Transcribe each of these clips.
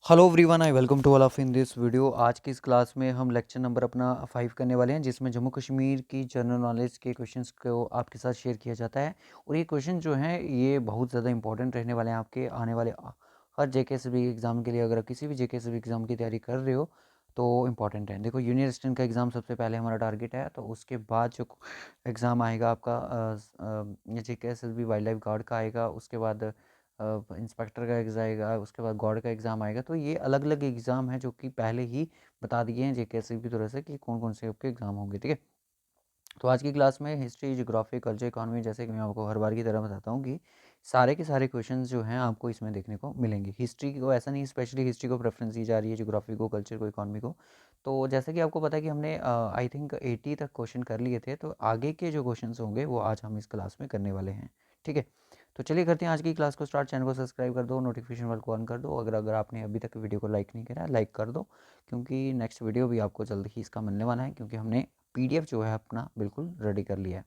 Hello everyone, I welcome to all of in this video. आज की इस class में हम लेक्चर नंबर अपना 5 करने वाले हैं, जिसमें जम्मू कश्मीर की जनरल नॉलेज के क्वेश्चंस को आपके साथ शेयर किया जाता है। और ये क्वेश्चन जो हैं ये बहुत ज़्यादा इंपॉर्टेंट रहने वाले हैं आपके आने वाले हर जेकेएसबी एग्ज़ाम के लिए। अगर आप किसी भी जेकेएसबी एग्ज़ाम की तैयारी कर रहे हो तो इंपॉर्टेंट है। देखो, यूनियन असिस्टेंट का एग्ज़ाम सबसे पहले हमारा टारगेट है, तो उसके बाद जो एग्ज़ाम आएगा आपका जेकेएसबी वाइल्ड लाइफ गार्ड का आएगा, उसके बाद इंस्पेक्टर का एग्ज़ाम आएगा, उसके बाद गॉड का एग्ज़ाम आएगा। तो ये अलग अलग एग्ज़ाम हैं जो कि पहले ही बता दिए हैं जेकेएससी की तरफ से कि कौन कौन से आपके एग्ज़ाम होंगे। ठीक है, तो आज की क्लास में हिस्ट्री, ज्योग्राफी, कल्चर, इकोनॉमी, जैसे कि मैं आपको हर बार की तरह बताता हूँ कि सारे के सारे क्वेश्चंस जो हैं आपको इसमें देखने को मिलेंगे। हिस्ट्री को ऐसा नहीं, स्पेशली हिस्ट्री को प्रेफरेंस दी जा रही है, ज्योग्राफी को, कल्चर को, इकोनॉमी को। तो जैसे कि आपको पता है कि हमने आई थिंक 80 तक क्वेश्चन कर लिए थे, तो आगे के जो क्वेश्चन होंगे वो आज हम इस क्लास में करने वाले हैं। ठीक है, तो चलिए करते हैं आज की क्लास को स्टार्ट। चैनल को सब्सक्राइब कर दो, नोटिफिकेशन बेल को ऑन कर दो। अगर अगर आपने अभी तक वीडियो को लाइक नहीं करा, लाइक कर दो, क्योंकि नेक्स्ट वीडियो भी आपको जल्द ही इसका मिलने वाला है, क्योंकि हमने पीडीएफ जो है अपना बिल्कुल रेडी कर लिया है।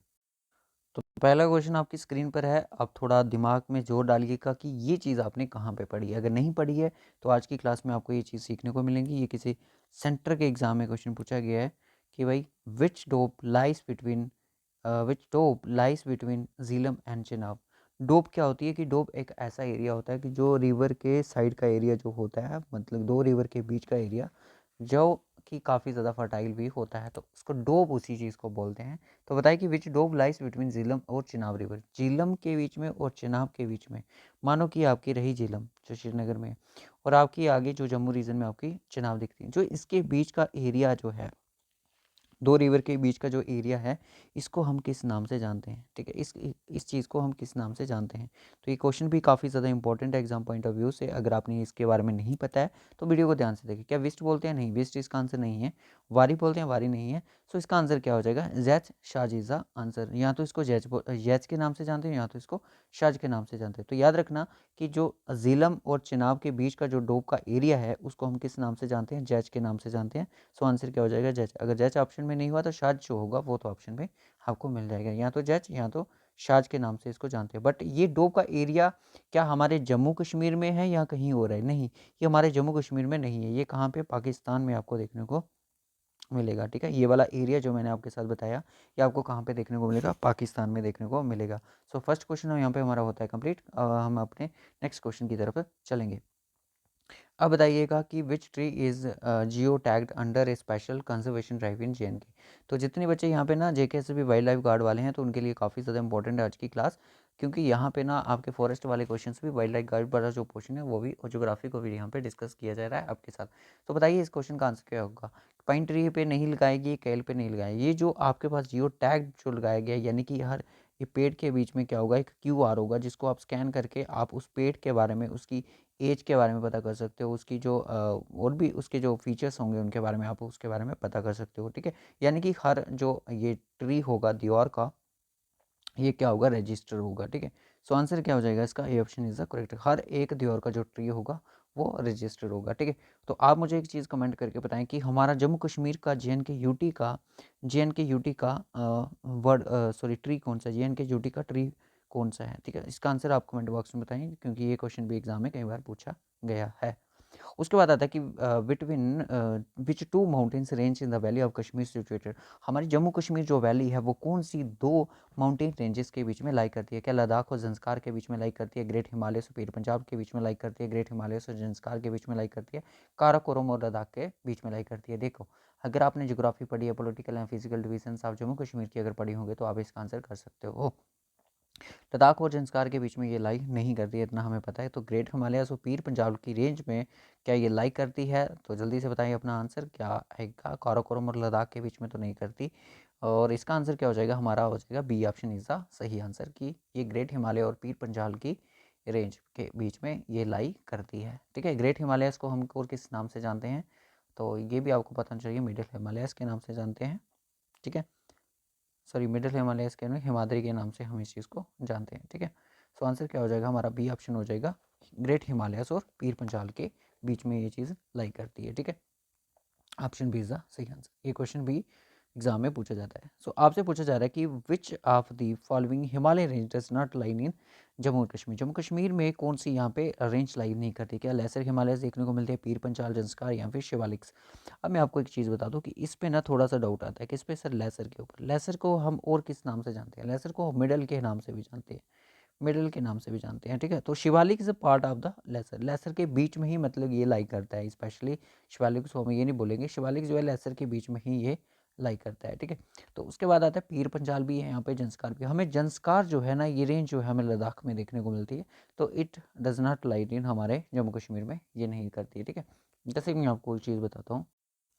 तो पहला क्वेश्चन आपकी स्क्रीन पर है। आप थोड़ा दिमाग में जोर डालिएगा कि ये चीज़ आपने कहाँ पे पढ़ी है। अगर नहीं पढ़ी है तो आज की क्लास में आपको ये चीज़ सीखने को मिलेगी। ये किसी सेंटर के एग्जाम में क्वेश्चन पूछा गया है कि भाई which doab lies between Jhelum and Chenab. Doab क्या होती है कि डोप एक ऐसा एरिया होता है कि जो रिवर के साइड का एरिया जो होता है, मतलब दो रिवर के बीच का एरिया जो कि काफ़ी ज़्यादा फर्टाइल भी होता है, तो उसको डोब उसी चीज़ को बोलते हैं। तो बताइए कि विच डोब लाइज बिटवीन झीलम और चिनाब रिवर। झीलम के बीच में और चिनाब के बीच में। मानो कि आपकी रही झीलम जो श्रीनगर में, और आपकी आगे जो जम्मू रीजन में आपकी चिनाब दिखती है, जो इसके बीच का एरिया जो है, दो रिवर के बीच का जो एरिया है, इसको हम किस नाम से जानते हैं। ठीक है, इस चीज़ को हम किस नाम से जानते हैं। तो ये क्वेश्चन भी काफ़ी ज़्यादा इंपॉर्टेंट है एग्जाम पॉइंट ऑफ व्यू से। अगर आपने इसके बारे में नहीं पता है तो वीडियो को ध्यान से देखिए। क्या विस्ट बोलते हैं? नहीं, विस्ट इसका आंसर नहीं है। वारी बोलते हैं? वारी नहीं है। सो इसका आंसर क्या हो जाएगा? जैच शाजीजा आंसर। यहाँ तो इसको जैच के नाम से जानते हैं, यहाँ तो इसको शाज के नाम से जानते हैं। तो याद रखना कि जो झीलम और चिनाब के बीच का जो डोब का एरिया है, उसको हम किस नाम से जानते हैं? जैच के नाम से जानते हैं। सो आंसर क्या हो जाएगा? जज। अगर जज ऑप्शन में नहीं हुआ तो शाज जो होगा वो तो ऑप्शन में आपको मिल जाएगा। यहाँ तो जज, यहाँ तो शाज के नाम से इसको जानते हैं। बट ये डोब का एरिया क्या हमारे जम्मू कश्मीर में है या कहीं और है? नहीं, ये हमारे जम्मू कश्मीर में नहीं है। ये कहाँ पे? पाकिस्तान में आपको देखने को मिलेगा। ठीक है, ये वाला एरिया जो मैंने आपके साथ बताया, ये आपको कहाँ पे देखने को मिलेगा? पाकिस्तान में देखने को मिलेगा। सो फर्स्ट क्वेश्चन यहाँ पे हमारा होता है कंप्लीट। हम अपने नेक्स्ट क्वेश्चन की तरफ चलेंगे। अब बताइएगा कि which tree is Jio tagged under A special conservation drive in JNK. तो जितने बच्चे यहाँ पे ना जेके से भी वाइल्ड लाइफ गार्ड वाले हैं, तो उनके लिए काफ़ी ज़्यादा इंपॉर्टेंट है आज की क्लास, क्योंकि यहाँ पे ना आपके फॉरेस्ट वाले क्वेश्चंस भी, वाइल्ड लाइफ गार्ड वाला जो पोर्शन है वो भी, और ज्योग्राफी को भी यहाँ पे डिस्कस किया जा रहा है आपके साथ। तो बताइए इस क्वेश्चन का आंसर क्या होगा? पाइन ट्री पे नहीं लगाएगी, कैल पे नहीं लगाएगी। ये जो आपके पास जियो टैग जो लगाया गया है, यानी कि हर ये पेड़ के बीच में क्या होगा? एक क्यूआर होगा, जिसको आप स्कैन करके आप उस पेड़ के बारे में, उसकी एज के बारे में पता कर सकते हो, उसकी जो और भी उसके जो फीचर्स होंगे उनके बारे में आप उसके बारे में पता कर सकते हो। ठीक है, यानी कि हर जो ये ट्री होगा दीवार का, ये क्या होगा? रजिस्टर होगा। ठीक है, सो आंसर क्या हो जाएगा इसका? A option is the correct. हर एक दीवार का जो ट्री होगा वो रजिस्टर होगा। ठीक है, तो आप मुझे एक चीज़ कमेंट करके बताएं कि हमारा जम्मू कश्मीर का जे एन के यूटी का वर्ड, सॉरी, ट्री कौन सा? जे एन के यूटी का ट्री कौन सा है? ठीक है, इसका आंसर आप कमेंट बॉक्स में बताएं, क्योंकि ये क्वेश्चन भी एग्जाम में कई बार पूछा गया है। उसके बाद आता है कि between which two mountains range in the valley of Kashmir situated. हमारी जम्मू कश्मीर जो वैली है वो कौन सी दो माउंटेन रेंजेस के बीच में लाई करती है? क्या लद्दाख और जंस्कार के बीच में लाई करती है? ग्रेट हिमालय से पीर पंजाब के बीच में लाई करती है? ग्रेट हिमालय से जंस्कार के बीच में लाई करती है? काराकोरम और लद्दाख के बीच में लाई करती है? देखो, अगर आपने ज्योग्राफी पढ़ी है, political and physical division of Jammu Kashmir की अगर पढ़ी होंगे तो आप इसका आंसर कर सकते हो। लद्दाख और जंस्कार के बीच में ये लाई नहीं करती है, इतना हमें पता है। तो ग्रेट हिमालयस और पीर पंजाब की रेंज में क्या ये लाई करती है? तो जल्दी से बताइए अपना आंसर क्या आएगा। काराकोरम और लद्दाख के बीच में तो नहीं करती, और इसका आंसर क्या हो जाएगा? हमारा हो जाएगा बी ऑप्शन इज द सही आंसर, की ये ग्रेट हिमालय और पीर पंजाल की रेंज के बीच में ये लाई करती है। ठीक है, ग्रेट हिमालयस को हम और किस नाम से जानते हैं? तो ये भी आपको पता चाहिए, मिडिल हिमालयस के नाम से जानते हैं। ठीक है, सॉरी, मिडिल हिमालयस के हिमाद्री के नाम से हम इस चीज़ को जानते हैं। ठीक है, सो आंसर क्या हो जाएगा? हमारा बी ऑप्शन हो जाएगा, ग्रेट हिमालयस और पीर पंजाल के बीच में ये चीज़ लाई करती है। ठीक है, ऑप्शन बी इज द सही आंसर। ये क्वेश्चन भी एग्जाम में पूछा जाता है। सो आपसे पूछा जा रहा है कि which of the following Himalaya range does not line in Jammu और कश्मीर। जम्मू कश्मीर में कौन सी यहाँ पे रेंज लाइन नहीं करती? क्या लेसर हिमालय देखने को मिलते हैं, पीर पंचाल, जंस्कार या फिर शिवालिक्स? अब मैं आपको एक चीज़ बता दूं कि इस पे ना थोड़ा सा डाउट आता है कि इस पे सर लेसर के ऊपर, लेसर को हम और किस नाम से जानते हैं? लेसर को मिडल के नाम से भी जानते हैं, मिडल के नाम से भी जानते हैं, ठीक है। तो Shivalik is a part of the lesser, lesser के बीच में ही मतलब ये लाई करता है। स्पेशली शिवालिक को हम ये नहीं बोलेंगे, शिवालिक जो है लेसर के बीच में ही ये लाई करता है, ठीक है। तो उसके बाद आता है पीर पंजाल भी है यहाँ पे, जंस्कार भी। हमें जंस्कार जो है ना, ये रेंज जो है हमें लद्दाख में देखने को मिलती है, तो इट डज नॉट लाई इन हमारे जम्मू कश्मीर में, ये नहीं करती है, ठीक है। जैसे कि मैं आपको एक चीज़ बताता हूँ,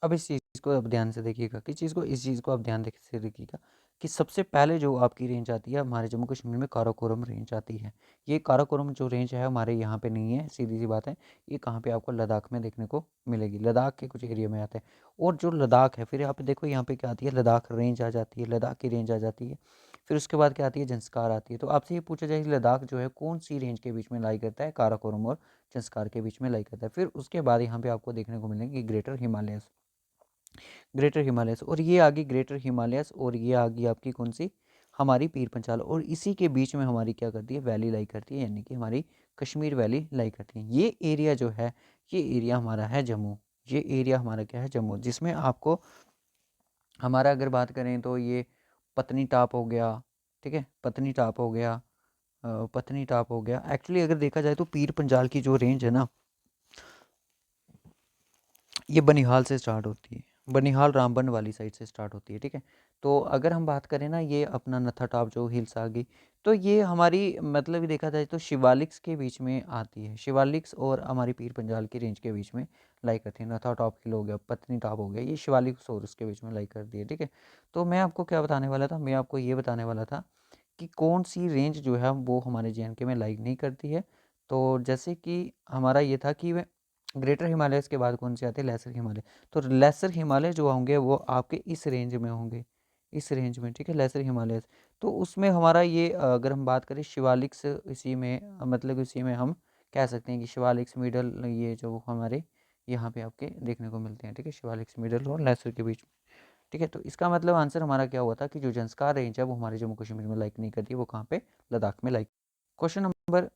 अब इस चीज़ को आप ध्यान से देखिएगा, किस चीज़ को, इस चीज़ को आप ध्यान से देखिएगा कि सबसे पहले जो आपकी रेंज आती है हमारे जम्मू कश्मीर में, काराकोरम रेंज आती है। ये काराकोरम जो रेंज है हमारे यहाँ पे नहीं है, सीधी सी बात है। ये कहाँ पे आपको लद्दाख में देखने को मिलेगी, लद्दाख के कुछ एरिया में आता है। और जो लद्दाख है, फिर यहाँ पे देखो यहाँ पे क्या आती है, लद्दाख रेंज आ जाती है, लद्दाख की रेंज आ जाती है। फिर उसके बाद क्या आती है, जंस्कार आती है। तो आपसे ये पूछा जाए कि लद्दाख जो है कौन सी रेंज के बीच में लाई करता है? काराकोरम और जंस्कार के बीच में लाई करता है। फिर उसके बाद यहाँ पे आपको देखने को मिलेंगे ग्रेटर हिमालयस, ग्रेटर हिमालयस, और ये आ गई ग्रेटर हिमालयस, और ये आ गई आपकी कौन सी, हमारी पीर पंचाल। और इसी के बीच में हमारी क्या करती है, वैली लाई करती है, यानी कि हमारी कश्मीर वैली लाई करती है। ये एरिया जो है, ये एरिया हमारा है जम्मू, ये एरिया हमारा क्या है, जम्मू, जिसमें आपको हमारा अगर बात करें तो ये पत्नी टाप हो गया, ठीक है, पत्नी टाप हो गया, पत्नी टाप हो गया। एक्चुअली अगर देखा जाए तो पीर पंजाल की जो रेंज है ना, ये बनिहाल से स्टार्ट होती है, बनिहाल रामबन वाली साइड से स्टार्ट होती है, ठीक है। तो अगर हम बात करें ना, ये अपना नत्था टॉप जो हिल्स आ गई, तो ये हमारी मतलब ये देखा जाए तो शिवालिक्स के बीच में आती है, शिवालिक्स और हमारी पीर पंजाल की रेंज के बीच में लाई करती है। नत्था टॉप हिल हो गया, पत्नी टॉप हो गया, ये शिवालिक्स और उसके बीच में लाई करती है, ठीक है। तो मैं आपको क्या बताने वाला था, मैं आपको ये बताने वाला था कि कौन सी रेंज जो है वो हमारे जे में लाइक नहीं करती है। तो जैसे कि हमारा ये था कि ग्रेटर हिमालयस के बाद कौन से आते हैं, लेसर हिमालय। तो लेसर हिमालय जो होंगे वो आपके इस रेंज में होंगे, इस रेंज में, ठीक है, लेसर हिमालयस। तो उसमें हमारा ये अगर हम बात करें शिवालिक्स, इसी में मतलब इसी में हम कह सकते हैं कि शिवालिक्स मिडल, ये जो हमारे यहाँ पे आपके देखने को मिलते हैं, ठीक है, शिवालिक्स मिडल और लेसर के बीच में, ठीक है। तो इसका मतलब आंसर हमारा क्या हुआ था कि जो जंस्कार रेंज है वो हमारे जम्मू कश्मीर में लाइक नहीं करती, वो कहाँ पे, लद्दाख में लाइक। क्वेश्चन नंबर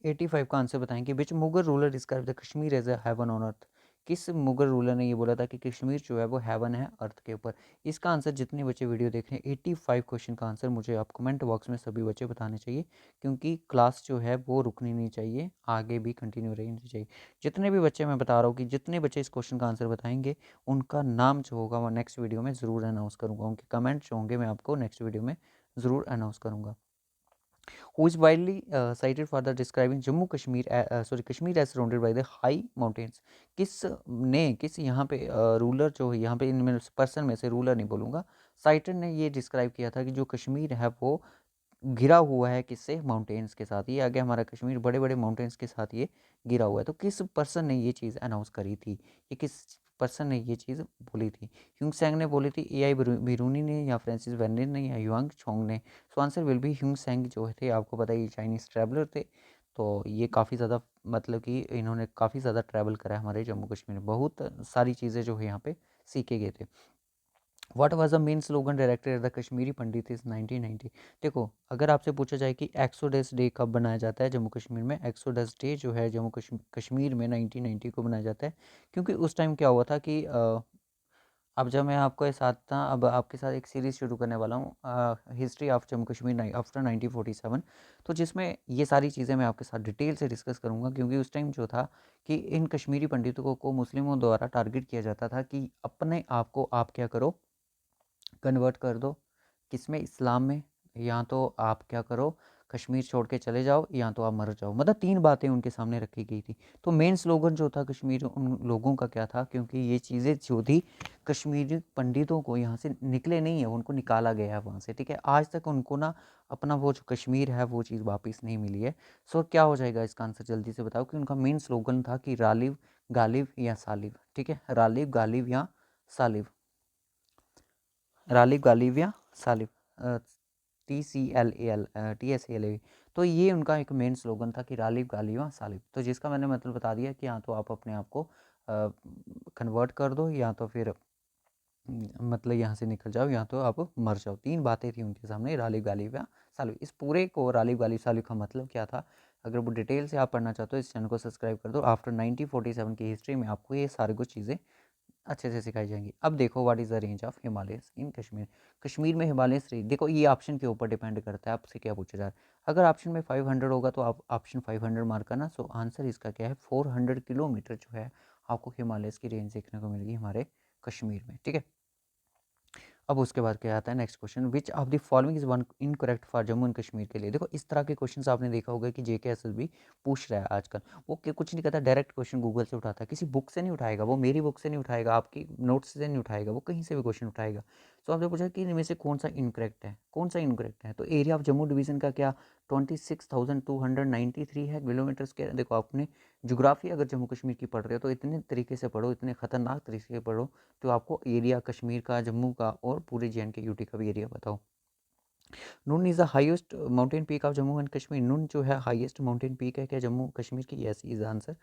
85 का आंसर बताएं कि which Mughal ruler describe the Kashmir as a heaven on earth. किस मुगल रूलर ने ये बोला था कि कश्मीर जो है वो हेवन है अर्थ के ऊपर? इसका आंसर जितने बच्चे वीडियो देख रहे हैं, 85 क्वेश्चन का आंसर मुझे आप कमेंट बॉक्स में सभी बच्चे बताने चाहिए, क्योंकि क्लास जो है वो रुकनी नहीं चाहिए, आगे भी कंटिन्यू रहनी चाहिए। जितने भी बच्चे, मैं बता रहा हूँ कि जितने बच्चे इस क्वेश्चन का आंसर बताएंगे, उनका नाम जो होगा वो नेक्स्ट वीडियो में ज़रूर अनाउंस करूँगा, उनके कमेंट जो होंगे मैं आपको नेक्स्ट वीडियो में ज़रूर अनाउंस करूँगा। who is widely cited for the describing Jammu Kashmir sorry Kashmir as surrounded by the high mountains। किस यहाँ पे रूलर जो है, यहाँ पे इनमें पर्सन में से रूलर नहीं बोलूँगा, साइटेड ने ये डिस्क्राइब किया था कि जो कश्मीर है वो घिरा हुआ है किससे, माउंटेन्स के साथ। ये आगे हमारा कश्मीर बड़े बड़े माउंटेन्स के साथ ये घिरा हुआ है। तो किस पर्सन ने ये चीज़ अनाउंस करी थी, ये किस पर्सन ने ये चीज़ बोली थी? ह्यूंग सेंग ने बोली थी, ए आई बिरूनी ने, या फ्रांसिस वेर्निर ने, या युआंग छोंग ने? So answer will be ह्यूंग Seng जो थे, आपको पता है ये चाइनीज़ ट्रैवलर थे। तो ये काफ़ी ज़्यादा मतलब कि इन्होंने काफ़ी ज़्यादा ट्रैवल करा है हमारे जम्मू कश्मीर में, बहुत सारी चीज़ें जो है यहाँ पे सीखे गए थे। What was the main slogan directed at the Kashmiri Pandit is 1990। देखो अगर आपसे पूछा जाए कि एक्सोडस डे कब बनाया जाता है जम्मू कश्मीर में, एक्सोडस डे जो है जम्मू कश्मीर में 1990 को बनाया जाता है, क्योंकि उस टाइम क्या हुआ था कि अब जब मैं आपको साथ था, अब आपके साथ एक सीरीज़ शुरू करने वाला हूँ, history of Jammu Kashmir after 1947। तो जिसमें ये सारी चीज़ें मैं आपके साथ डिटेल से डिस्कस करूँगा, क्योंकि उस टाइम जो था कि इन कश्मीरी पंडितों को मुस्लिमों द्वारा टारगेट किया जाता था कि अपने आप को आप क्या करो, कन्वर्ट कर दो, किसमें, इस्लाम में, या तो आप क्या करो, कश्मीर छोड़ के चले जाओ, या तो आप मर जाओ। मतलब 3 बातें उनके सामने रखी गई थी। तो मेन स्लोगन जो था कश्मीर उन लोगों का क्या था, क्योंकि ये चीज़ें जो थी कश्मीरी पंडितों को यहाँ से निकले नहीं है, उनको निकाला गया है वहाँ से, ठीक है। आज तक उनको ना अपना वो जो कश्मीर है वो चीज़ वापस नहीं मिली है। सो क्या हो जाएगा इसका आंसर, जल्दी से बताओ। कि उनका मेन स्लोगन था कि रालिव गालिब या सालिब, ठीक है, रालिब गालिब या सालिब, रालिब गालिब या सालिब, TCLAL, तो ये उनका एक मेन स्लोगन था कि रालिब गालिब या सालिब। तो जिसका मैंने मतलब बता दिया कि हाँ तो आप अपने आप को कन्वर्ट कर दो, या तो फिर मतलब यहाँ से निकल जाओ या तो आप मर जाओ। 3 बातें थी उनके सामने, रालिब, गालिब या सालिब। इस पूरे को रालिब, गालिब, सालिब का मतलब क्या था, अगर वो डिटेल से आप पढ़ना चाहते हो इस चैनल को सब्सक्राइब कर दो। आफ्टर 1947 की हिस्ट्री में आपको ये सारी कुछ चीज़ें अच्छे से सिखाई जाएंगी। अब देखो what is the range of Himalayas in Kashmir. Kashmir में हिमालयस रेंज देखो, ये ऑप्शन के ऊपर डिपेंड करता है आपसे क्या पूछा जा रहा है। अगर ऑप्शन में 500 होगा तो आप ऑप्शन 500 मार्क करना। सो आंसर इसका क्या है, 400 किलोमीटर जो है आपको हिमालयस की रेंज देखने को मिलेगी हमारे कश्मीर में, ठीक है। अब उसके बाद क्या आता है next question, which of the following is one incorrect for Jammu and Kashmir के लिए। देखो इस तरह के क्वेश्चंस आपने देखा होगा कि जेकेएसएसबी पूछ रहा है आजकल। वो कुछ नहीं करता, डायरेक्ट क्वेश्चन गूगल से उठाता है, किसी बुक से नहीं उठाएगा, वो मेरी बुक से नहीं उठाएगा, आपकी नोट्स से नहीं उठाएगा, वो कहीं से भी क्वेश्चन उठाएगा। तो आपने पूछा कि इनमें से कौन सा इनकरेक्ट है, कौन सा इनकरेक्ट है, तो एरिया ऑफ जम्मू डिवीजन का क्या 26,293 है किलोमीटर के। देखो आपने जोग्राफी अगर जम्मू कश्मीर की पढ़ रहे हो तो इतने तरीके से पढ़ो, इतने खतरनाक तरीके से पढ़ो, तो आपको एरिया कश्मीर का, जम्मू का और पूरे जे के यूटी का भी एरिया बताओ। Nun is the highest mountain peak of Jammu and Kashmir. Nun जो है हाईएस्ट माउंटेन पीक है क्या जम्मू कश्मीर की, यस इज आंसर।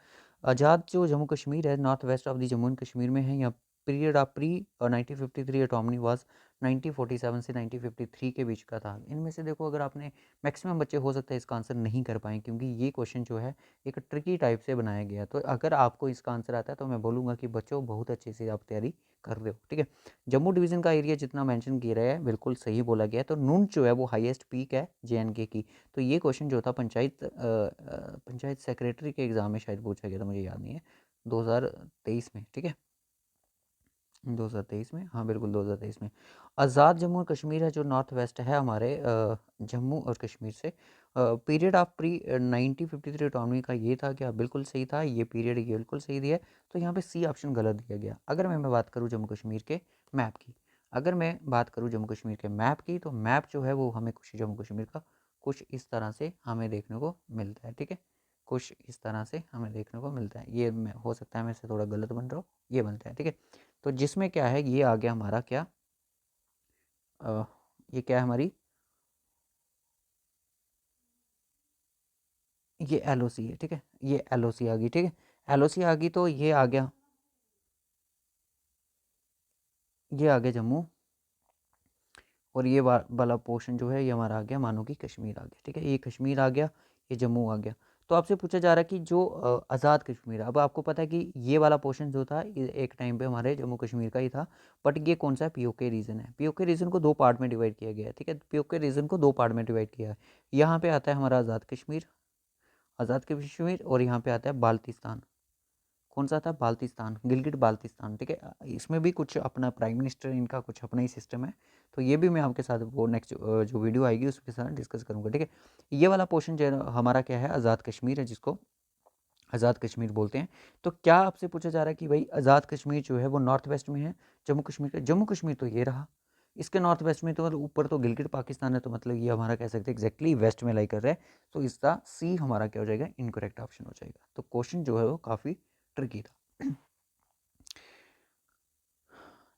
आज़ाद जो जम्मू कश्मीर है north west of the Jammu and Kashmir में है। या पीरियड ऑफ प्री 1953 एटॉमनी वाज 1947 से 1953 के बीच का था। इनमें से देखो अगर आपने, मैक्सिमम बच्चे हो सकता है इसका आंसर नहीं कर पाएँ क्योंकि ये क्वेश्चन जो है एक ट्रिकी टाइप से बनाया गया। तो अगर आपको इसका आंसर आता है तो मैं बोलूँगा कि बच्चों बहुत अच्छे से आप तैयारी कर रहे हो, ठीक है। जम्मू डिवीज़न का एरिया जितना मेंशन किया गया है बिल्कुल सही बोला गया है। तो नून जो है वो हाईएस्ट पीक है जे की। तो ये क्वेश्चन जो था पंचायत सेक्रेटरी के एग्ज़ाम में शायद पूछा गया था, मुझे याद नहीं है, 2023 में, ठीक है। 2023 में, हाँ बिल्कुल 2023 में। आज़ाद जम्मू और कश्मीर है जो नॉर्थ वेस्ट है हमारे जम्मू और कश्मीर से। पीरियड ऑफ प्री 1953 ऑटोनॉमी का ये था क्या, बिल्कुल सही था, ये पीरियड ये बिल्कुल सही दिया है। तो यहाँ पे सी ऑप्शन गलत दिया गया। अगर मैं बात करूँ जम्मू कश्मीर के मैप की, अगर मैं बात करूँ जम्मू कश्मीर के मैप की, तो मैप जो है वो हमें कुछ जम्मू कश्मीर का कुछ इस तरह से हमें देखने को मिलता है, ठीक है। कुछ इस तरह से हमें देखने को मिलता है। ये मैं हो सकता है मैं से थोड़ा गलत बन रहा हूँ, ये बनता है, ठीक है। तो जिसमें क्या है, ये आ गया हमारा क्या, अ, ये क्या है हमारी, ये एलओसी है, ठीक है। ये एलओसी आ गई, ठीक है। एलओसी आ गई तो ये आ गया, ये आ गया जम्मू। और ये वाला पोर्शन जो है ये हमारा आ गया मानो कि कश्मीर आ गया, ठीक है। ये कश्मीर आ गया, ये जम्मू आ गया। तो आपसे पूछा जा रहा है कि जो आज़ाद कश्मीर है, अब आपको पता है कि ये वाला पोर्शन जो था एक टाइम पे हमारे जम्मू कश्मीर का ही था। बट ये कौन सा है, पीओके रीजन है। पीओके रीजन को दो पार्ट में डिवाइड किया गया है, ठीक है। पीओके रीजन को दो पार्ट में डिवाइड किया है। यहाँ पे आता है हमारा आज़ाद कश्मीर, आज़ाद कश्मीर, और यहाँ पे आता है बाल्टिस्तान। कौन सा था, बाल्टिस्तान, गिलगिट बाल्टिस्तान, ठीक है। इसमें भी कुछ अपना प्राइम मिनिस्टर इनका कुछ अपना ही सिस्टम है। तो ये भी मैं आपके साथ वो नेक्स्ट जो वीडियो आएगी उसके साथ डिस्कस करूंगा, ठीक है। ये वाला पोर्शन जो है हमारा क्या है, आज़ाद कश्मीर है, जिसको आज़ाद कश्मीर बोलते हैं। तो क्या आपसे पूछा जा रहा है कि भाई आज़ाद कश्मीर जो है वो नॉर्थ वेस्ट में है जम्मू कश्मीर का। जम्मू कश्मीर तो ये रहा, इसके नॉर्थ वेस्ट में तो मतलब ऊपर तो गिलगिट पाकिस्तान है, तो मतलब ये हमारा कह सकते हैं एग्जैक्टली वेस्ट में लाई कर रहा है। तो इसका सी हमारा क्या हो जाएगा, इनकरेक्ट ऑप्शन हो जाएगा। तो क्वेश्चन जो है वो काफ़ी ट्रिकी था।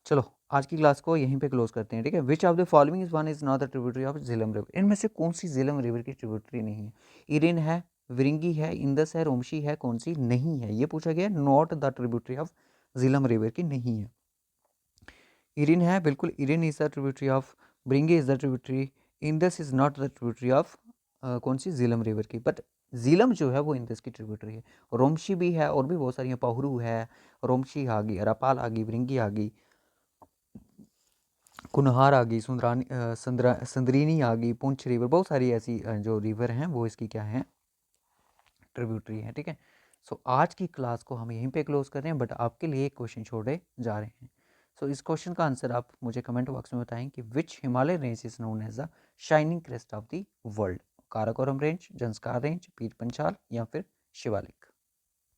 चलो आज की क्लास को यहीं पे क्लोज करते हैं, ठीक है। Which of the following is one is not the tributary of Jhelum river. इनमें से कौन सी झेलम रिवर की ट्रिब्यूटरी नहीं है। इरिन है, विरिंगी है, इंदस है, रोमशी है, कौन सी नहीं है, ये पूछा गया। Not the tributary of Jhelum river की नहीं है। इरिन है, बिल्कुल Erin is the tributary of, Bringi is the tributary, Indus is not the tributary of कौन सी, झेलम रिवर की। बट झेलम जो है वो इंदस की ट्रिब्यूटरी है। रोमशी भी है और भी बहुत सारी है, पाहुरू है, रोमशी आ गई, अरापाल आ गई, ब्रिंगी आ गई, कुनहार आ गई, संदरीनी आ गई, पुंछ रिवर, बहुत सारी ऐसी जो रिवर हैं वो इसकी क्या है, ट्रिब्यूटरी है, ठीक है। सो आज की क्लास को हम यहीं पे क्लोज कर रहे हैं, बट आपके लिए एक क्वेश्चन छोड़े जा रहे हैं। सो इस क्वेश्चन का आंसर आप मुझे कमेंट बॉक्स में बताएं कि which Himalaya range is known as the shining crest of the world. Karakoram range, Zanskar range, Pir Panjal या फिर शिवालिक।